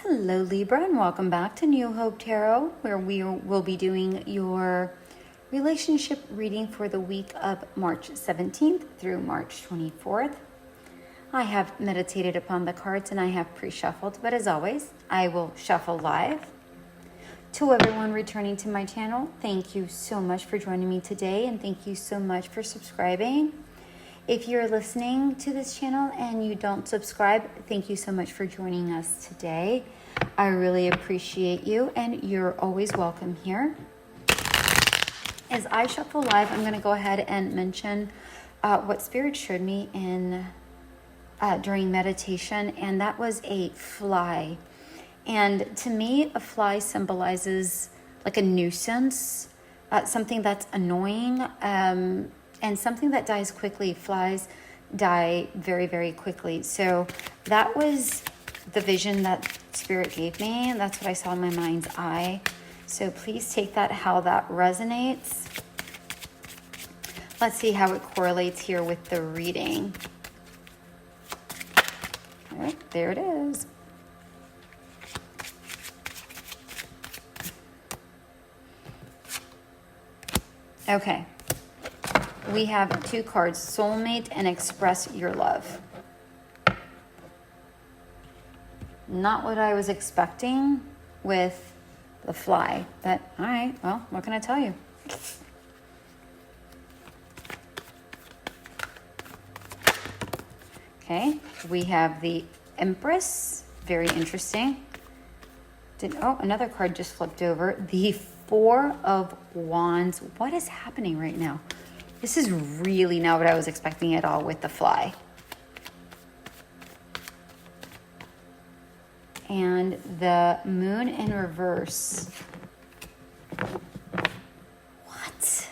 Hello Libra, and welcome back to New Hope Tarot, where we will be doing your relationship reading for the week of March 17th through March 24th. I have meditated upon the cards and I have pre-shuffled, but as always, I will shuffle live. To everyone returning to my channel, thank you so much for joining me today, and thank you so much for subscribing. If you're listening to this channel and you don't subscribe, thank you so much for joining us today. I really appreciate you, and you're always welcome here. As I shuffle live, I'm going to go ahead and mention what Spirit showed me during meditation, and that was a fly. And to me, a fly symbolizes like a nuisance, something that's annoying, and something that dies quickly. Flies die very, very quickly. So that was the vision that Spirit gave me. And that's what I saw in my mind's eye. So please take that how that resonates. Let's see how it correlates here with the reading. All right, there it is. Okay. We have two cards, Soulmate and Express Your Love. Not what I was expecting with the fly, but all right, well, what can I tell you? Okay, we have the Empress, very interesting. Another card just flipped over. The Four of Wands. What is happening right now? This is really not what I was expecting at all with the fly. And the Moon in reverse. What?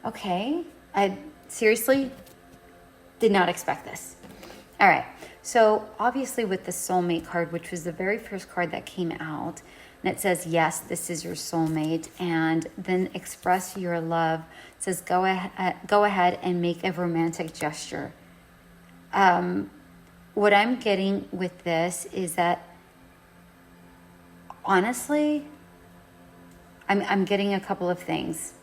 Okay. I seriously did not expect this. All right. So obviously with the Soulmate card, which was the very first card that came out, and it says, yes, this is your soulmate. And then Express Your Love. It says, go ahead and make a romantic gesture. What I'm getting with this is that, honestly, I'm getting a couple of things.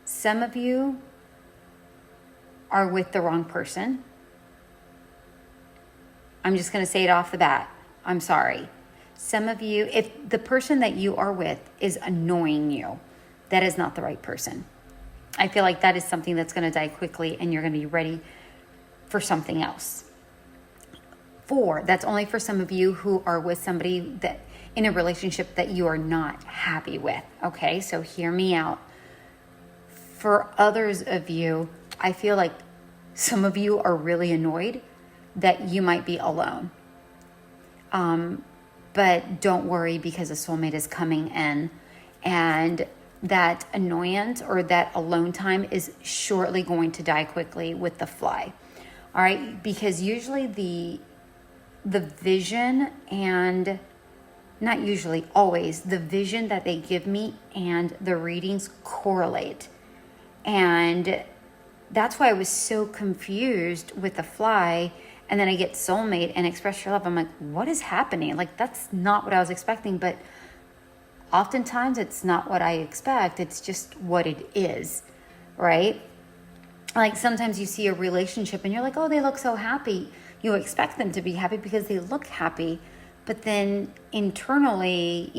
Some of you are with the wrong person. I'm just going to say it off the bat. I'm sorry. Some of you, if the person that you are with is annoying you, that is not the right person. I feel like that is something that's going to die quickly and you're going to be ready for something else. That's only for some of you who are with somebody that in a relationship that you are not happy with. Okay, so hear me out. For others of you, I feel like some of you are really annoyed that you might be alone. But don't worry, because a soulmate is coming in, and that annoyance or that alone time is shortly going to die quickly with the fly. All right, because usually the vision, and not usually, always, the vision that they give me and the readings correlate. And that's why I was so confused with the fly. And then I get Soulmate and Express Your Love. I'm like, what is happening? Like, that's not what I was expecting. But oftentimes it's not what I expect. It's just what it is, right? Like sometimes you see a relationship and you're like, oh, they look so happy. You expect them to be happy because they look happy. But then internally,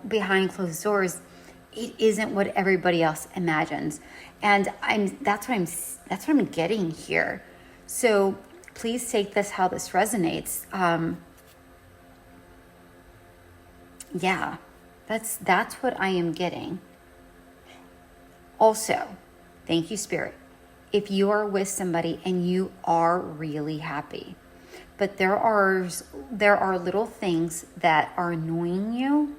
behind closed doors, it isn't what everybody else imagines. And that's what I'm getting here. So please take this how this resonates. Yeah, that's what I am getting. Also, thank you, Spirit. If you are with somebody and you are really happy, but there are little things that are annoying you,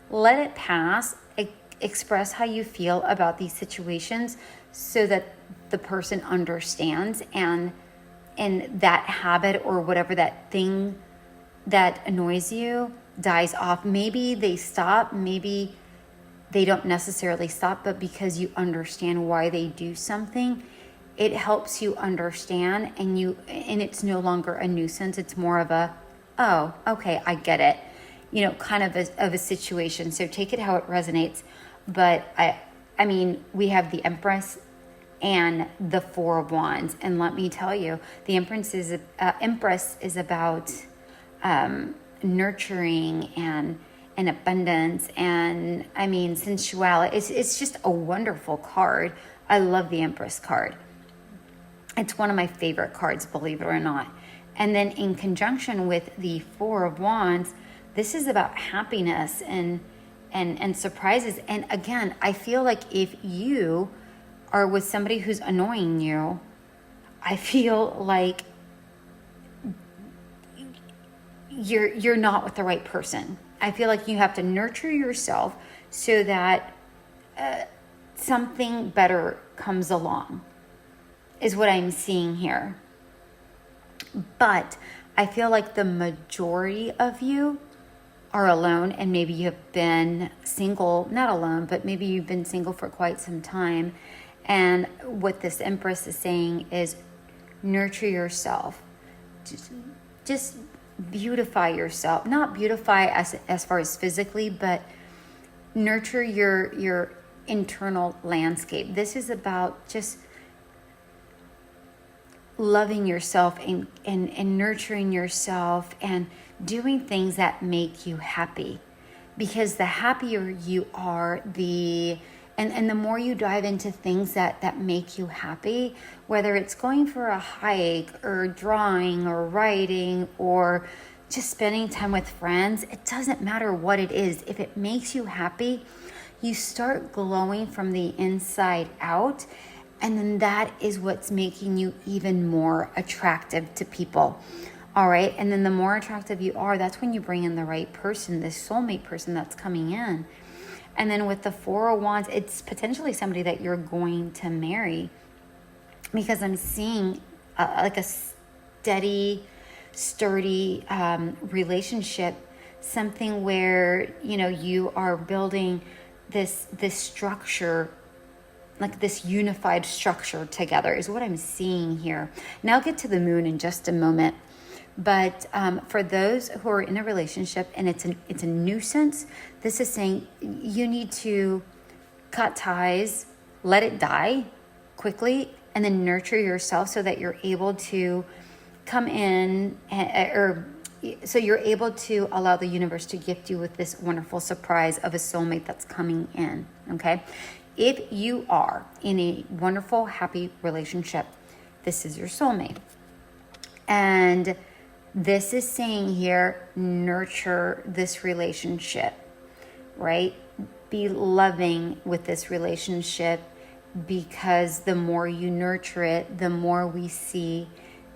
let it pass. Express how you feel about these situations so that the person understands, and that habit or whatever that thing that annoys you dies off. Maybe they stop, maybe they don't necessarily stop, but because you understand why they do something, it helps you understand, and it's no longer a nuisance. It's more of a, oh, okay, I get it, kind of a situation. So take it how it resonates. But I mean, we have the Empress and the Four of Wands, and let me tell you, the Empress is about nurturing and abundance, and I mean sensuality. It's just a wonderful card. I love the Empress card. It's one of my favorite cards, believe it or not. And then in conjunction with the Four of Wands, this is about happiness and surprises. And again, I feel like if you are with somebody who's annoying you, I feel like you're not with the right person. I feel like you have to nurture yourself so that something better comes along, is what I'm seeing here. But I feel like the majority of you are alone, and maybe you have been single, not alone, but maybe you've been single for quite some time. And what this Empress is saying is nurture yourself. Just beautify yourself. Not beautify as far as physically, but nurture your internal landscape. This is about just loving yourself and nurturing yourself and doing things that make you happy. Because the happier you are, and the more you dive into things that make you happy, whether it's going for a hike or drawing or writing or just spending time with friends, it doesn't matter what it is. If it makes you happy, you start glowing from the inside out. And then that is what's making you even more attractive to people. All right. And then the more attractive you are, that's when you bring in the right person, this soulmate person that's coming in. And then with the Four of Wands, it's potentially somebody that you're going to marry, because I'm seeing like a steady, sturdy relationship, something where, you are building this structure, like this unified structure together, is what I'm seeing here. Now I'll get to the Moon in just a moment. But for those who are in a relationship and it's a nuisance, this is saying you need to cut ties, let it die quickly, and then nurture yourself so that you're able to come in, so you're able to allow the universe to gift you with this wonderful surprise of a soulmate that's coming in, okay? If you are in a wonderful, happy relationship, this is your soulmate. And this is saying here, nurture this relationship, right? Be loving with this relationship, because the more you nurture it, the more we see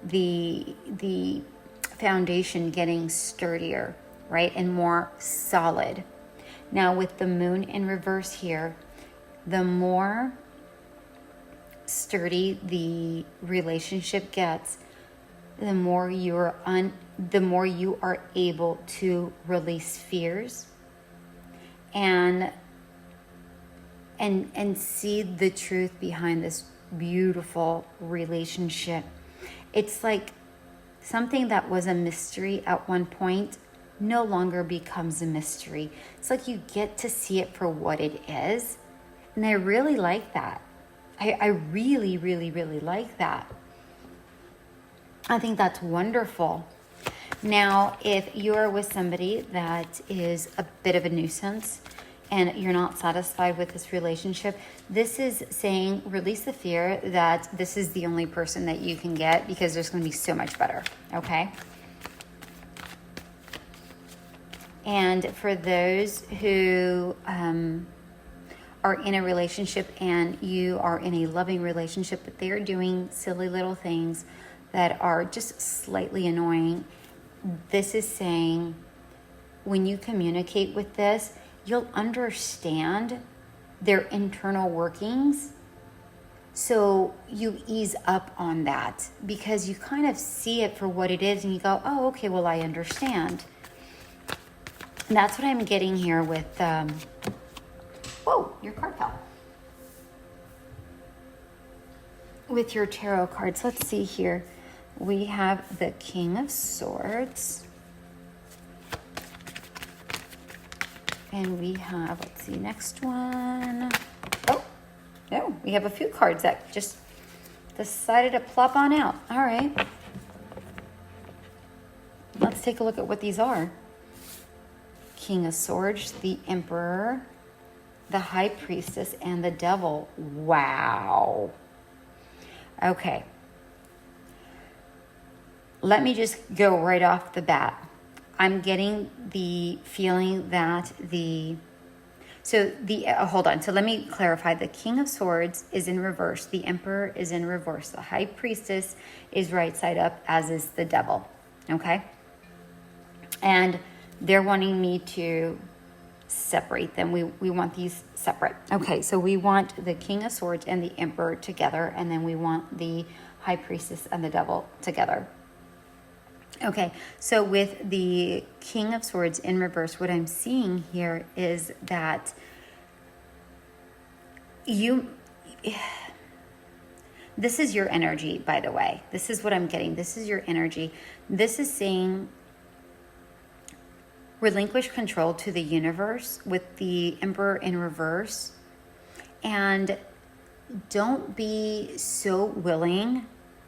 the foundation getting sturdier, right? And more solid. Now with the Moon in reverse here, the more sturdy the relationship gets, the more you are able to release fears and see the truth behind this beautiful relationship. It's like something that was a mystery at one point no longer becomes a mystery. It's like you get to see it for what it is. And I really like that. I really, really, really like that. I think that's wonderful. Now, if you're with somebody that is a bit of a nuisance and you're not satisfied with this relationship, this is saying release the fear that this is the only person that you can get, because there's going to be so much better, okay? And for those who are in a relationship and you are in a loving relationship, but they are doing silly little things that are just slightly annoying, this is saying when you communicate with this, you'll understand their internal workings. So you ease up on that because you kind of see it for what it is and you go, oh, okay, well, I understand. And that's what I'm getting here with, whoa, your card fell. with your tarot cards. Let's see here. We have the King of Swords. And we have, let's see, next one. Oh, no, we have a few cards that just decided to plop on out. All right. Let's take a look at what these are. King of Swords, the Emperor, the High Priestess, and the Devil. Wow. Okay. Let me just go right off the bat. I'm getting the feeling that hold on. So let me clarify. The King of Swords is in reverse. The Emperor is in reverse. The High Priestess is right side up, as is the Devil. Okay? And they're wanting me to separate them. We want these separate. Okay, so we want the King of Swords and the Emperor together, and then we want the High Priestess and the Devil together. Okay, so with the King of Swords in reverse, what I'm seeing here is that this is your energy, by the way. This is what I'm getting. This is your energy. This is saying relinquish control to the universe with the Emperor in reverse. And don't be so willing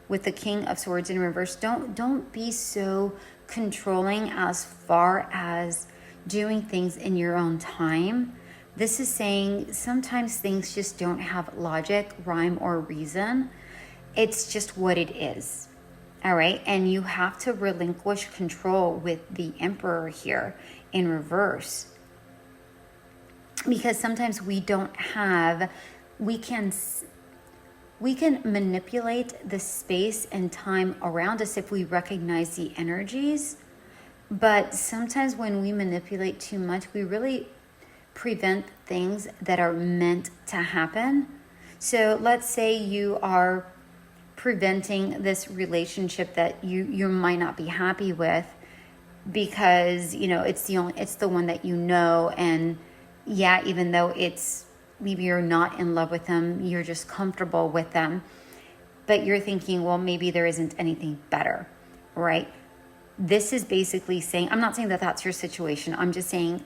with the King of Swords in reverse. Don't be so controlling as far as doing things in your own time. This is saying sometimes things just don't have logic, rhyme, or reason. It's just what it is. All right. And you have to relinquish control with the Emperor here in reverse. Because sometimes we can manipulate the space and time around us if we recognize the energies. But sometimes when we manipulate too much, we really prevent things that are meant to happen. So let's say you are preventing this relationship that you might not be happy with because, it's the one that and yeah, even though maybe you're not in love with them, you're just comfortable with them, but you're thinking, well, maybe there isn't anything better, right? This is basically saying, I'm not saying that that's your situation. I'm just saying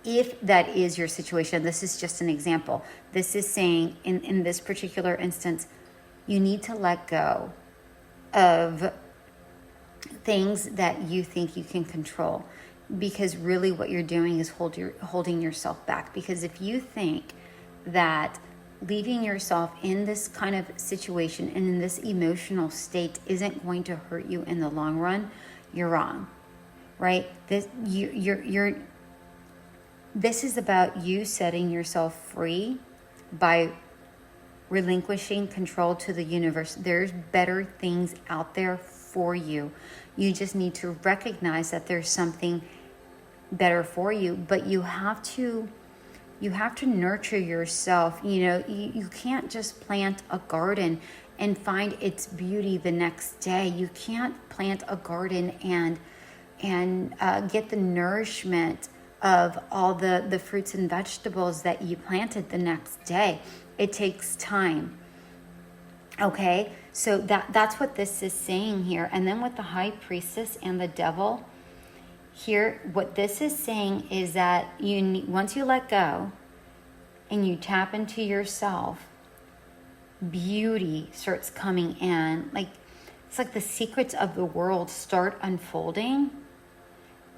if that is your situation, this is just an example. This is saying in this particular instance, you need to let go of things that you think you can control. Because really what you're doing is holding yourself back. Because if you think that leaving yourself in this kind of situation and in this emotional state isn't going to hurt you in the long run, you're wrong, right? This is about you setting yourself free by relinquishing control to the universe. There's better things out there for you. You just need to recognize that there's something better for you, but you have to nurture yourself. You can't just plant a garden and find its beauty the next day. You can't plant a garden and get the nourishment of all the fruits and vegetables that you planted the next day. It takes time. Okay, so that's what this is saying here. And then with the High Priestess and the Devil here, what this is saying is that once you let go and you tap into yourself, beauty starts coming in. It's like the secrets of the world start unfolding,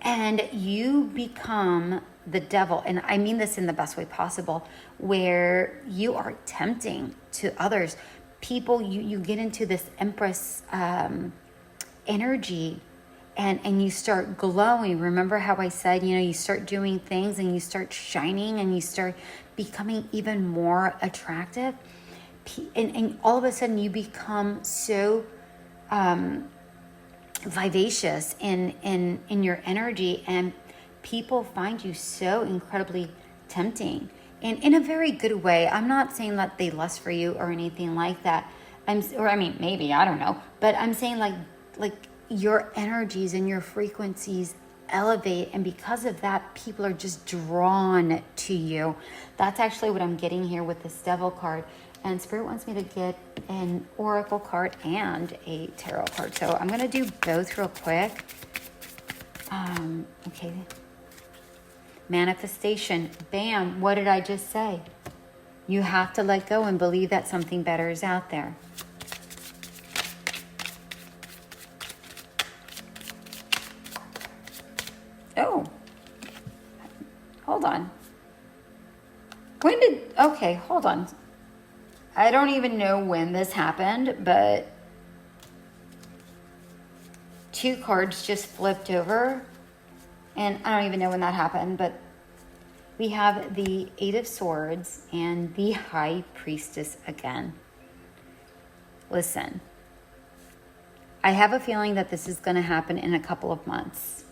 and you become the devil. And I mean this in the best way possible, where you are tempting to others. People, you get into this Empress energy, and you start glowing. Remember how I said, you start doing things and you start shining and you start becoming even more attractive. And all of a sudden you become so vivacious in your energy, and people find you so incredibly tempting. And in a very good way. I'm not saying that they lust for you or anything like that. Maybe, I don't know. But I'm saying like your energies and your frequencies elevate, and because of that, people are just drawn to you. That's actually what I'm getting here with this Devil card. And Spirit wants me to get an oracle card and a tarot card. So I'm going to do both real quick. Okay. Manifestation. Bam. What did I just say? You have to let go and believe that something better is out there. Oh. Hold on. Okay, hold on. I don't even know when this happened, but 2 cards just flipped over. And I don't even know when that happened, but we have the 8 of Swords and the High Priestess again. Listen, I have a feeling that this is going to happen in a couple of months.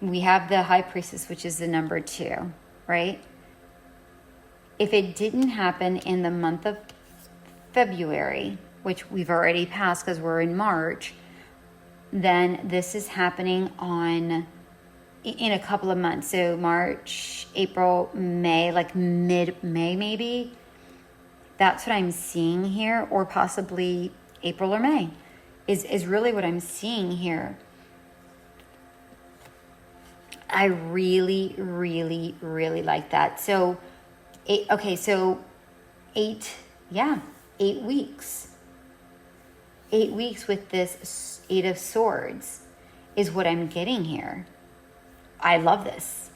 We have the High Priestess, which is the number 2, right? If it didn't happen in the month of February, which we've already passed because we're in March, then this is happening in a couple of months. So March, April, May, like mid-May maybe. That's what I'm seeing here, or possibly April or May is really what I'm seeing here. I really, really, really like that. So, 8 weeks. 8 weeks with this 8 of Swords is what I'm getting here. I love this.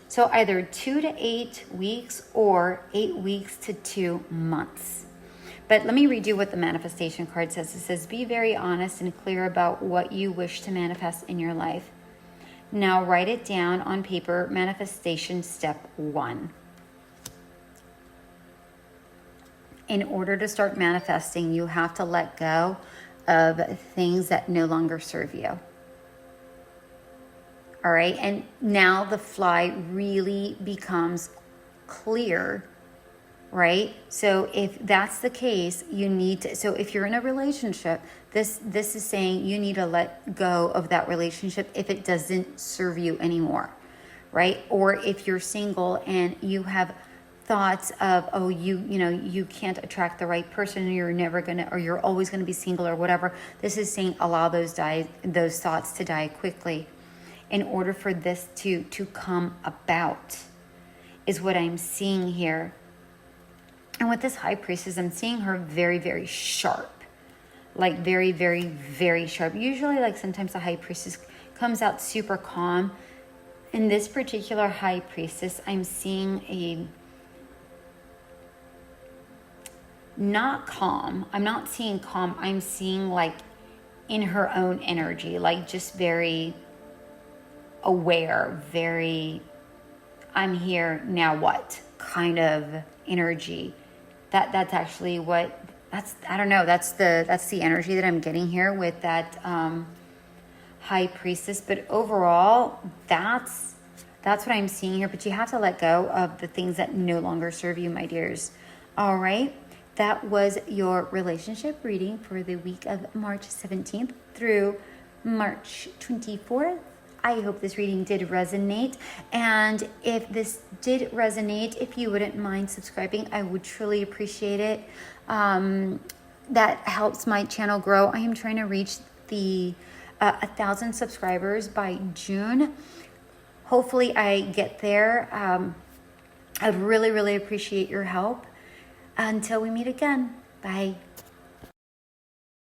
So either 2 to 8 weeks or 8 weeks to 2 months. But let me read you what the manifestation card says. It says, be very honest and clear about what you wish to manifest in your life. Now write it down on paper. Manifestation step 1. In order to start manifesting, you have to let go of things that no longer serve you. All right. And now the fly really becomes clear, right? So if that's the case, you need to, so if you're in a relationship, this is saying you need to let go of that relationship if it doesn't serve you anymore, right? Or if you're single and you have thoughts of, oh, you can't attract the right person, you're never gonna, or you're always gonna be single or whatever. This is saying allow those thoughts to die quickly in order for this to come about, is what I'm seeing here. And with this High Priestess, I'm seeing her very, very sharp. Like very, very, very sharp. Usually, like sometimes the High Priestess comes out super calm. In this particular High Priestess, I'm seeing not calm. I'm not seeing calm. I'm seeing like in her own energy, like just very aware, very, I'm here, now what kind of energy. That's actually what, I don't know, that's the energy that I'm getting here with that High Priestess. But overall, that's what I'm seeing here. But you have to let go of the things that no longer serve you, my dears. All right. That was your relationship reading for the week of March 17th through March 24th. I hope this reading did resonate. And if this did resonate, if you wouldn't mind subscribing, I would truly appreciate it. That helps my channel grow. I am trying to reach the 1,000 subscribers by June. Hopefully I get there. I'd really, really appreciate your help. Until we meet again. Bye.